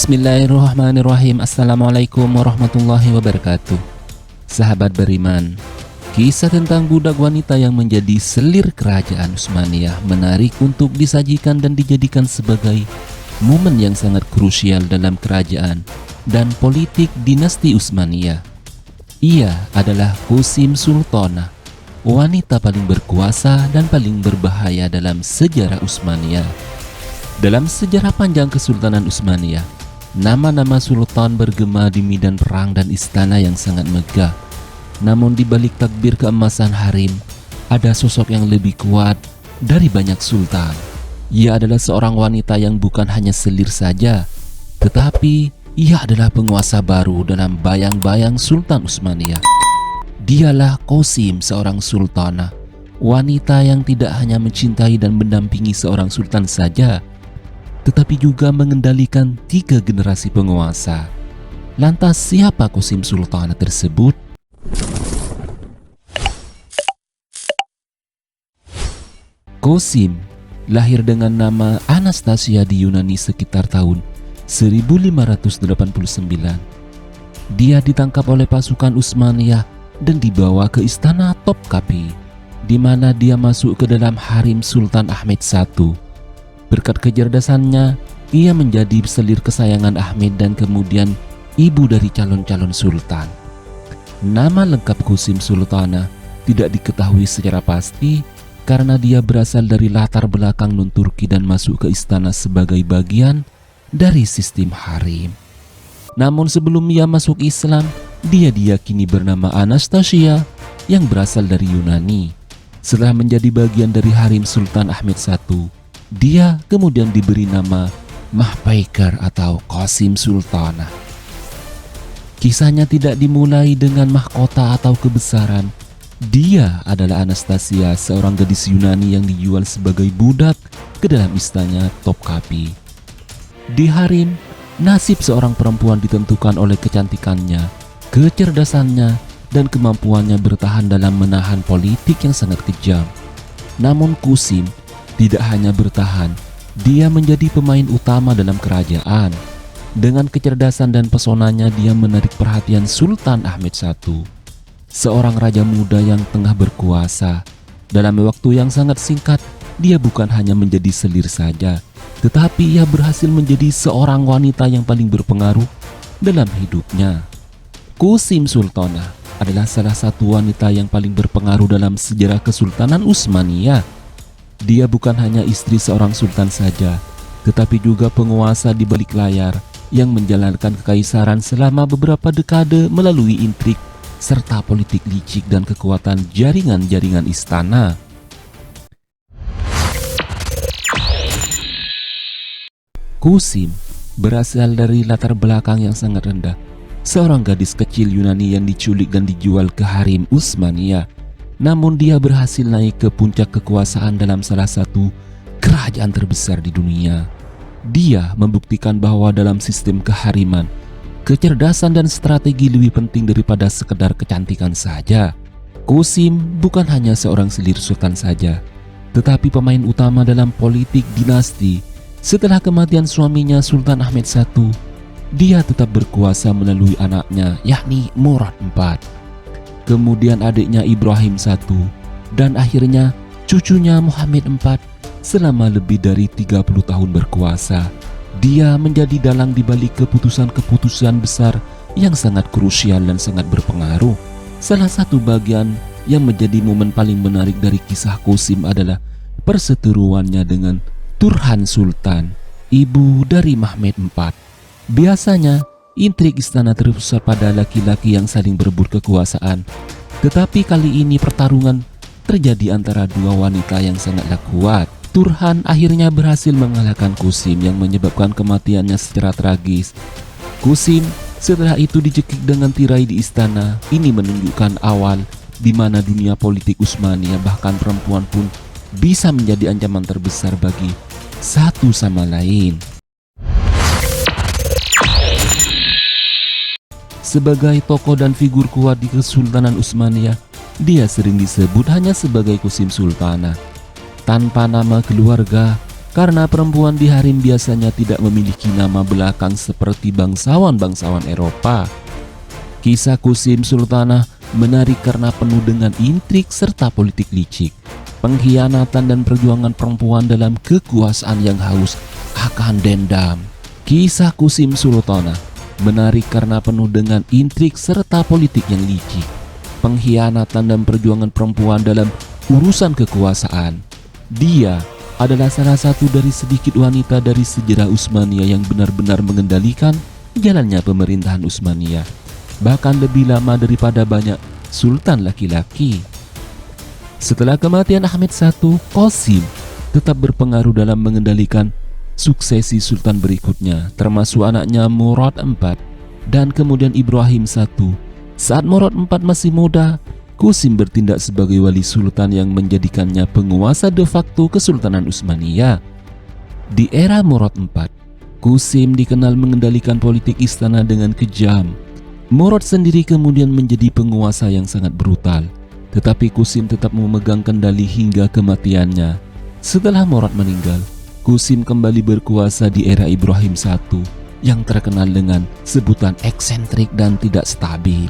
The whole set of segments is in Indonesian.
Bismillahirrahmanirrahim. Assalamualaikum warahmatullahi wabarakatuh. Sahabat beriman, kisah tentang budak wanita yang menjadi selir kerajaan Utsmaniyah menarik untuk disajikan dan dijadikan sebagai momen yang sangat krusial dalam kerajaan dan politik dinasti Utsmaniyah. Ia adalah Qasim Sultanah, wanita paling berkuasa dan paling berbahaya dalam sejarah Utsmaniyah. Dalam sejarah panjang Kesultanan Utsmaniyah, nama-nama sultan bergema di medan perang dan istana yang sangat megah. Namun di balik takbir keemasan harem, ada sosok yang lebih kuat dari banyak sultan. Ia adalah seorang wanita yang bukan hanya selir saja, tetapi ia adalah penguasa baru dalam bayang-bayang Sultan Utsmaniyah. Dialah Qasim, seorang sultanah, wanita yang tidak hanya mencintai dan mendampingi seorang sultan saja, tetapi juga mengendalikan 3 generasi penguasa. Lantas siapa Qasim Sultanah tersebut? Qasim lahir dengan nama Anastasia di Yunani sekitar tahun 1589. Dia ditangkap oleh pasukan Utsmaniyah dan dibawa ke istana Topkapi, di mana dia masuk ke dalam harem Sultan Ahmed I. Berkat kecerdasannya, ia menjadi selir kesayangan Ahmed dan kemudian ibu dari calon-calon sultan. Nama lengkap Qasim Sultanah tidak diketahui secara pasti karena dia berasal dari latar belakang non-Turki dan masuk ke istana sebagai bagian dari sistem harem. Namun sebelum ia masuk Islam, dia diyakini bernama Anastasia yang berasal dari Yunani. Setelah menjadi bagian dari harem Sultan Ahmed I, dia kemudian diberi nama Mahpaikar atau Qasim Sultanah. Kisahnya tidak dimulai dengan mahkota atau kebesaran. Dia adalah Anastasia, seorang gadis Yunani yang dijual sebagai budak ke dalam istana Topkapi. Di harem, nasib seorang perempuan ditentukan oleh kecantikannya, kecerdasannya, dan kemampuannya bertahan dalam menahan politik yang sangat kejam. Namun Qasim tidak hanya bertahan, dia menjadi pemain utama dalam kerajaan. Dengan kecerdasan dan pesonanya, dia menarik perhatian Sultan Ahmed I, seorang raja muda yang tengah berkuasa. Dalam waktu yang sangat singkat, dia bukan hanya menjadi selir saja, tetapi ia berhasil menjadi seorang wanita yang paling berpengaruh dalam hidupnya. Qasim Sultanah adalah salah satu wanita yang paling berpengaruh dalam sejarah Kesultanan Utsmaniyah. Dia bukan hanya istri seorang sultan saja, tetapi juga penguasa di balik layar yang menjalankan kekaisaran selama beberapa dekade melalui intrik serta politik licik dan kekuatan jaringan-jaringan istana. Qasim berasal dari latar belakang yang sangat rendah, seorang gadis kecil Yunani yang diculik dan dijual ke harem Utsmaniyah. Namun dia berhasil naik ke puncak kekuasaan dalam salah satu kerajaan terbesar di dunia. Dia membuktikan bahwa dalam sistem kehareman, kecerdasan dan strategi lebih penting daripada sekedar kecantikan saja. Qasim bukan hanya seorang selir sultan saja, tetapi pemain utama dalam politik dinasti. Setelah kematian suaminya Sultan Ahmed I, dia tetap berkuasa melalui anaknya, yakni Murad IV. Kemudian adiknya Ibrahim I, dan akhirnya cucunya Muhammad IV. Selama lebih dari 30 tahun berkuasa, dia menjadi dalang di balik keputusan-keputusan besar yang sangat krusial dan sangat berpengaruh. Salah satu bagian yang menjadi momen paling menarik dari kisah Qasim adalah perseteruannya dengan Turhan Sultan, ibu dari Muhammad IV. Biasanya intrik istana terpusat pada laki-laki yang saling berebut kekuasaan. Tetapi kali ini pertarungan terjadi antara dua wanita yang sangatlah kuat. Turhan akhirnya berhasil mengalahkan Qasim yang menyebabkan kematiannya secara tragis. Qasim setelah itu dicekik dengan tirai di istana. Ini menunjukkan awal di mana dunia politik Utsmaniyah, bahkan perempuan pun bisa menjadi ancaman terbesar bagi satu sama lain. Sebagai tokoh dan figur kuat di Kesultanan Utsmaniyah, dia sering disebut hanya sebagai Qasim Sultanah. Tanpa nama keluarga, karena perempuan di harem biasanya tidak memiliki nama belakang seperti bangsawan-bangsawan Eropa. Kisah Qasim Sultanah menarik karena penuh dengan intrik serta politik licik, pengkhianatan dan perjuangan perempuan dalam kekuasaan yang haus akan dendam. Kisah Qasim Sultanah menarik karena penuh dengan intrik serta politik yang licik, pengkhianatan dan perjuangan perempuan dalam urusan kekuasaan. Dia adalah salah satu dari sedikit wanita dari sejarah Utsmaniyah yang benar-benar mengendalikan jalannya pemerintahan Utsmaniyah, bahkan lebih lama daripada banyak sultan laki-laki. Setelah kematian Ahmed I, Qasim tetap berpengaruh dalam mengendalikan suksesi sultan berikutnya, termasuk anaknya Murad IV dan kemudian Ibrahim I. Saat Murad IV masih muda, Qasim bertindak sebagai wali sultan yang menjadikannya penguasa de facto Kesultanan Utsmaniyah. Di era Murad IV, Qasim dikenal mengendalikan politik istana dengan kejam. Murad sendiri kemudian menjadi penguasa yang sangat brutal, tetapi Qasim tetap memegang kendali hingga kematiannya. Setelah Murad meninggal, Qasim kembali berkuasa di era Ibrahim I yang terkenal dengan sebutan eksentrik dan tidak stabil.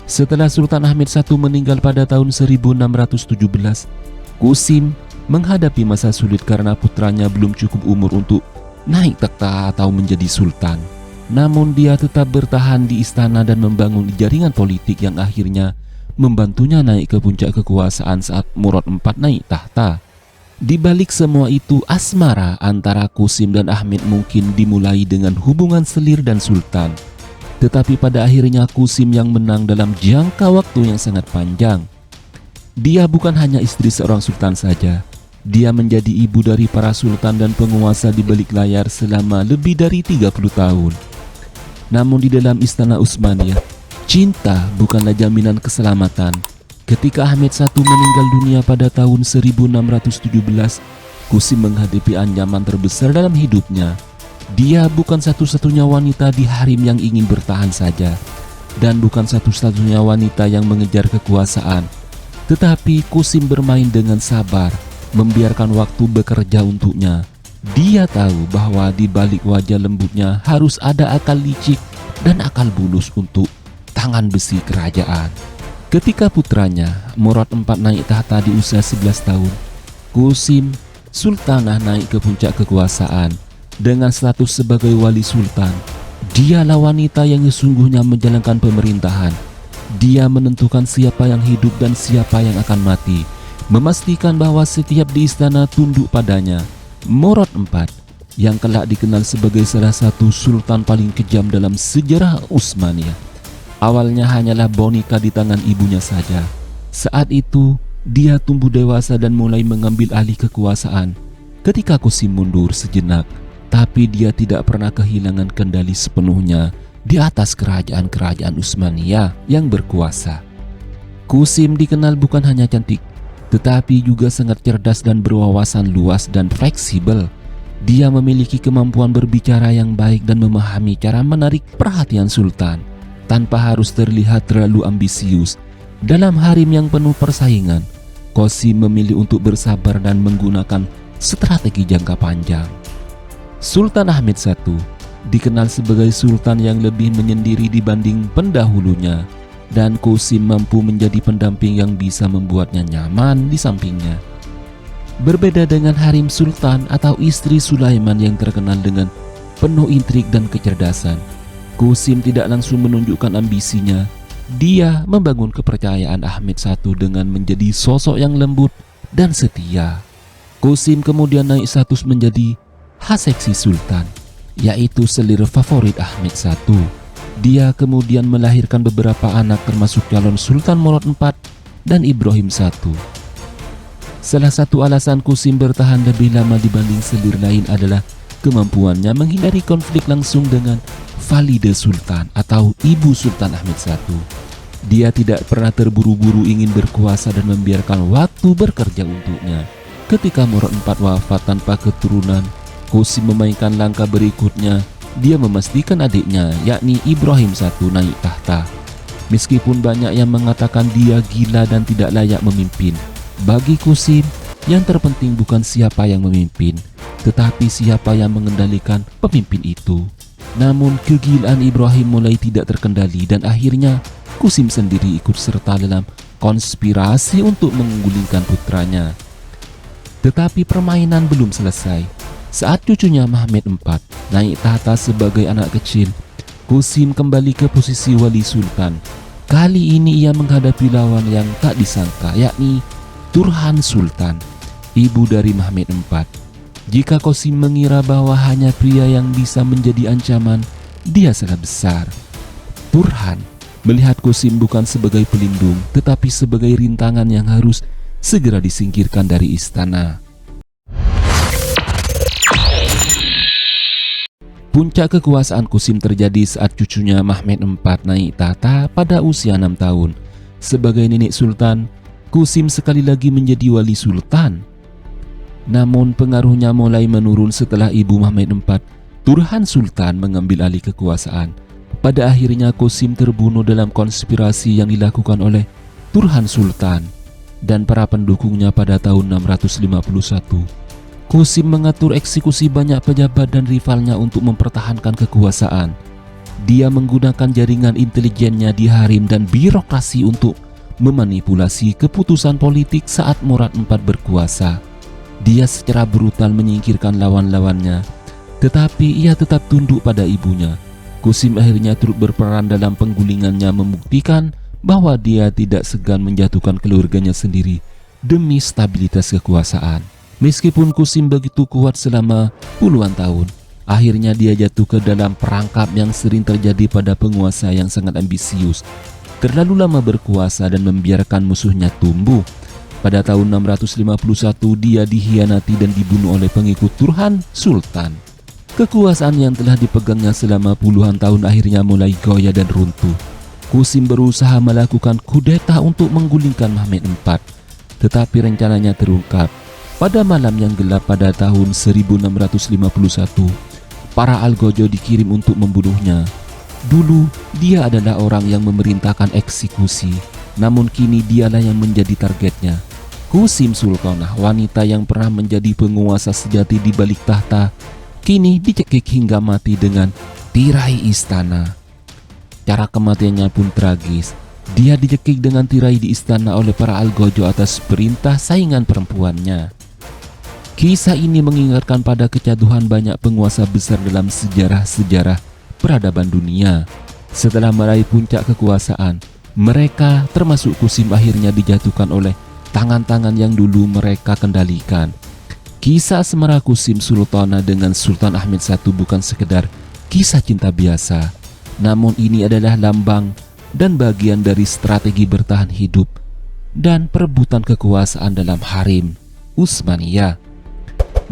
Setelah Sultan Ahmed I meninggal pada tahun 1617, Qasim menghadapi masa sulit karena putranya belum cukup umur untuk naik takhta atau menjadi sultan. Namun dia tetap bertahan di istana dan membangun jaringan politik yang akhirnya membantunya naik ke puncak kekuasaan saat Murad IV naik tahta. Di balik semua itu, asmara antara Qasim dan Ahmed mungkin dimulai dengan hubungan selir dan sultan. Tetapi pada akhirnya Qasim yang menang dalam jangka waktu yang sangat panjang. Dia bukan hanya istri seorang sultan saja. Dia menjadi ibu dari para sultan dan penguasa di balik layar selama lebih dari 30 tahun. Namun di dalam istana Utsmaniyah, cinta bukanlah jaminan keselamatan. Ketika Ahmed I meninggal dunia pada tahun 1617, Qasim menghadapi ancaman terbesar dalam hidupnya. Dia bukan satu-satunya wanita di harem yang ingin bertahan saja, dan bukan satu-satunya wanita yang mengejar kekuasaan. Tetapi Qasim bermain dengan sabar, membiarkan waktu bekerja untuknya. Dia tahu bahwa di balik wajah lembutnya harus ada akal licik dan akal bulus untuk tangan besi kerajaan. Ketika putranya Murad IV naik tahta di usia 11 tahun, Qasim Sultanah naik ke puncak kekuasaan. Dengan status sebagai wali sultan, dialah wanita yang sesungguhnya menjalankan pemerintahan. Dia menentukan siapa yang hidup dan siapa yang akan mati, memastikan bahwa setiap di istana tunduk padanya. Murad IV yang kelak dikenal sebagai salah satu sultan paling kejam dalam sejarah Utsmaniyah, awalnya hanyalah boneka di tangan ibunya saja. Saat itu dia tumbuh dewasa dan mulai mengambil alih kekuasaan. Ketika Qasim mundur sejenak, tapi dia tidak pernah kehilangan kendali sepenuhnya di atas kerajaan-kerajaan Utsmaniyah yang berkuasa. Qasim dikenal bukan hanya cantik, tetapi juga sangat cerdas dan berwawasan luas dan fleksibel. Dia memiliki kemampuan berbicara yang baik dan memahami cara menarik perhatian sultan tanpa harus terlihat terlalu ambisius. Dalam harem yang penuh persaingan, Qasim memilih untuk bersabar dan menggunakan strategi jangka panjang. Sultan Ahmed I dikenal sebagai sultan yang lebih menyendiri dibanding pendahulunya, dan Qasim mampu menjadi pendamping yang bisa membuatnya nyaman di sampingnya. Berbeda dengan harem sultan atau istri Sulaiman yang terkenal dengan penuh intrik dan kecerdasan, Qasim tidak langsung menunjukkan ambisinya. Dia membangun kepercayaan Ahmed I dengan menjadi sosok yang lembut dan setia. Qasim kemudian naik status menjadi Haseksi Sultan, yaitu selir favorit Ahmed I. Dia kemudian melahirkan beberapa anak termasuk calon Sultan Murad IV dan Ibrahim I. Salah satu alasan Qasim bertahan lebih lama dibanding selir lain adalah kemampuannya menghindari konflik langsung dengan Valide Sultan atau ibu Sultan Ahmed I. Dia tidak pernah terburu-buru ingin berkuasa dan membiarkan waktu bekerja untuknya. Ketika Murad IV wafat tanpa keturunan, Qasim memainkan langkah berikutnya. Dia memastikan adiknya, yakni Ibrahim I, naik tahta. Meskipun banyak yang mengatakan dia gila dan tidak layak memimpin, Bagi Qasim, yang terpenting bukan siapa yang memimpin, tetapi siapa yang mengendalikan pemimpin itu. Namun kegilaan Ibrahim mulai tidak terkendali dan akhirnya Qasim sendiri ikut serta dalam konspirasi untuk menggulingkan putranya. Tetapi permainan belum selesai. Saat cucunya Mehmed IV naik tahta sebagai anak kecil, Qasim kembali ke posisi wali sultan. Kali ini ia menghadapi lawan yang tak disangka, yakni Turhan Sultan, ibu dari Mehmed IV. Jika Qasim mengira bahwa hanya pria yang bisa menjadi ancaman, dia salah besar. Turhan melihat Qasim bukan sebagai pelindung, tetapi sebagai rintangan yang harus segera disingkirkan dari istana. Puncak kekuasaan Qasim terjadi saat cucunya Mehmed IV naik tahta pada usia 6 tahun. Sebagai nenek sultan, Qasim sekali lagi menjadi wali sultan. Namun pengaruhnya mulai menurun setelah ibu Mehmed IV, Turhan Sultan, mengambil alih kekuasaan. Pada akhirnya Qasim terbunuh dalam konspirasi yang dilakukan oleh Turhan Sultan dan para pendukungnya pada tahun 651. Qasim mengatur eksekusi banyak pejabat dan rivalnya untuk mempertahankan kekuasaan. Dia menggunakan jaringan intelijennya di harim dan birokrasi untuk memanipulasi keputusan politik saat Murad IV berkuasa. Dia secara brutal menyingkirkan lawan-lawannya, tetapi ia tetap tunduk pada ibunya. Qasim akhirnya turut berperan dalam penggulingannya, membuktikan bahwa dia tidak segan menjatuhkan keluarganya sendiri demi stabilitas kekuasaan. Meskipun Qasim begitu kuat selama puluhan tahun, akhirnya dia jatuh ke dalam perangkap yang sering terjadi pada penguasa yang sangat ambisius. Terlalu lama berkuasa dan membiarkan musuhnya tumbuh. Pada tahun 651 dia dikhianati dan dibunuh oleh pengikut Turhan Sultan. Kekuasaan yang telah dipegangnya selama puluhan tahun akhirnya mulai goyah dan runtuh. Qasim berusaha melakukan kudeta untuk menggulingkan Mehmed IV, tetapi rencananya terungkap. Pada malam yang gelap pada tahun 1651, para Algojo dikirim untuk membunuhnya. Dulu dia adalah orang yang memerintahkan eksekusi, namun kini dialah yang menjadi targetnya. Qasim Sultanah, wanita yang pernah menjadi penguasa sejati di balik tahta, kini dicekik hingga mati dengan tirai istana. Cara kematiannya pun tragis. Dia dicekik dengan tirai di istana oleh para Algojo atas perintah saingan perempuannya. Kisah ini mengingatkan pada kecaduhan banyak penguasa besar dalam sejarah-sejarah peradaban dunia. Setelah meraih puncak kekuasaan, mereka termasuk Qasim akhirnya dijatuhkan oleh tangan-tangan yang dulu mereka kendalikan. Kisah asmara Qasim Sultanah dengan Sultan Ahmed I bukan sekedar kisah cinta biasa, namun ini adalah lambang dan bagian dari strategi bertahan hidup dan perebutan kekuasaan dalam Harim Utsmaniyah.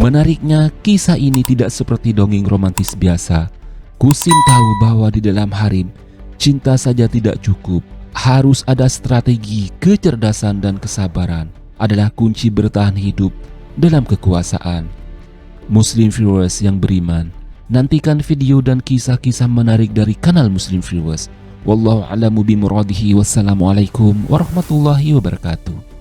Menariknya, kisah ini tidak seperti dongeng romantis biasa. Qasim tahu bahwa di dalam harim, cinta saja tidak cukup. Harus ada strategi, kecerdasan, dan kesabaran adalah kunci bertahan hidup dalam kekuasaan. Muslim viewers yang beriman, nantikan video dan kisah-kisah menarik dari kanal Muslim viewers. Wallahu a'lamu bimuradihi. Wassalamualaikum warahmatullahi wabarakatuh.